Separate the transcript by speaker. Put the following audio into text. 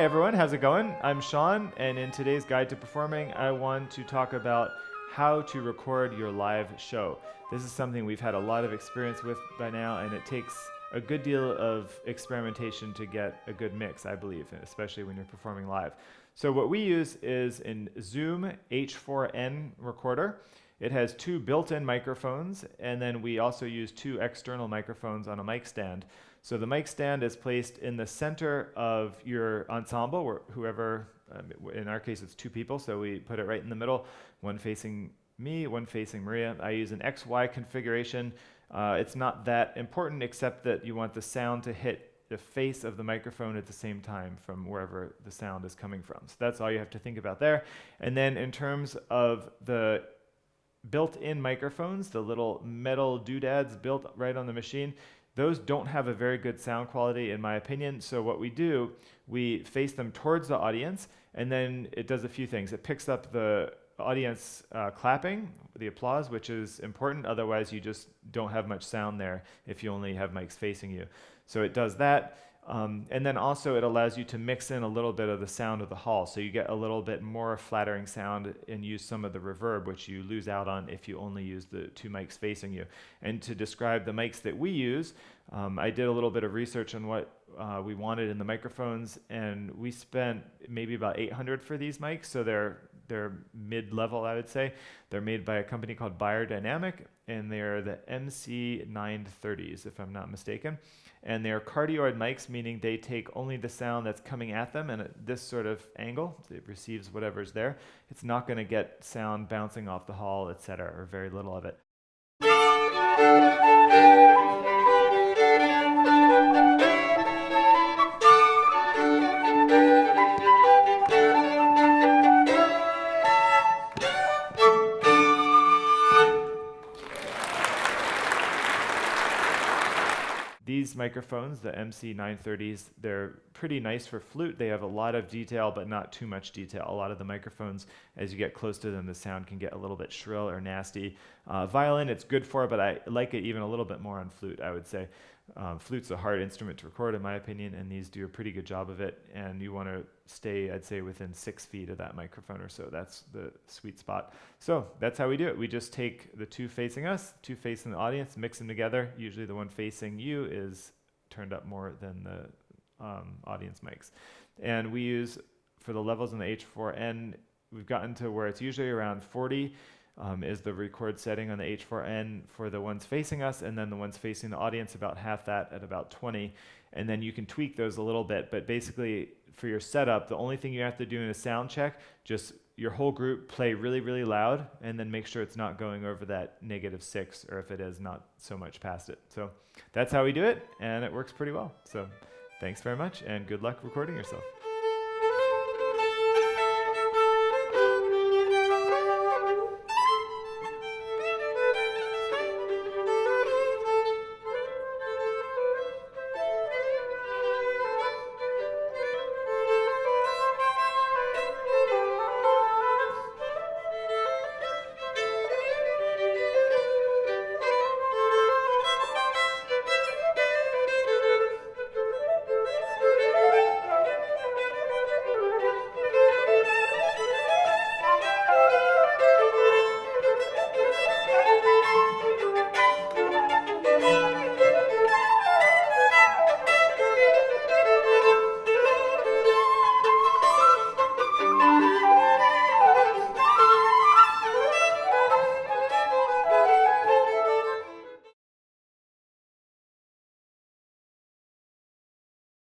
Speaker 1: everyone, how's it going? I'm Shawn, and in today's Guide to Performing, I want to talk about how to record your live show. This is something we've had a lot of experience with by now, and it takes a good deal of experimentation to get a good mix, I believe, especially when you're performing live. So what we use is a Zoom H4n recorder. It has two built-in microphones, and then we also use two external microphones on a mic stand. So the mic stand is placed in the center of your ensemble, where whoever, in our case it's two people, so we put it right in the middle, one facing me, one facing Maria. I use an XY configuration. It's not that important, except that you want the sound to hit the face of the microphone at the same time from wherever the sound is coming from. So that's all you have to think about there. And then in terms of the built-in microphones, the little metal doodads built right on the machine, those don't have a very good sound quality in my opinion. So what we do, we face them towards the audience, and then it does a few things. It picks up the audience clapping, the applause, which is important. Otherwise, you just don't have much sound there if you only have mics facing you. So it does that. And then also it allows you to mix in a little bit of the sound of the hall, so you get a little bit more flattering sound and use some of the reverb, which you lose out on if you only use the two mics facing you. And to describe the mics that we use, I did a little bit of research on what we wanted in the microphones, and we spent maybe about $800 for these mics, so they're mid-level, I would say. They're made by a company called Dynamic, and they're the MC930s, if I'm not mistaken. And they're cardioid mics, meaning they take only the sound that's coming at them, and at this sort of angle, it receives whatever's there. It's not going to get sound bouncing off the hall, etc., or very little of it. These microphones, the MC930s, they're pretty nice for flute. They have a lot of detail, but not too much detail. A lot of the microphones, as you get close to them, the sound can get a little bit shrill or nasty. Violin, it's good for, but I like it even a little bit more on flute, I would say. Flute's a hard instrument to record, in my opinion, and these do a pretty good job of it. And you want to stay, I'd say, within 6 feet of that microphone or so. That's the sweet spot. So that's how we do it. We just take the two facing us, two facing the audience, mix them together. Usually the one facing you is turned up more than the audience mics. And we use, for the levels in the H4n, we've gotten to where it's usually around 40. Is the record setting on the H4n for the ones facing us, and then the ones facing the audience about half that at about 20. And then you can tweak those a little bit, but basically for your setup, the only thing you have to do in a sound check, just your whole group play really, really loud, and then make sure it's not going over that -6, or if it is, not so much past it. So that's how we do it, and it works pretty well. So thanks very much, and good luck recording yourself.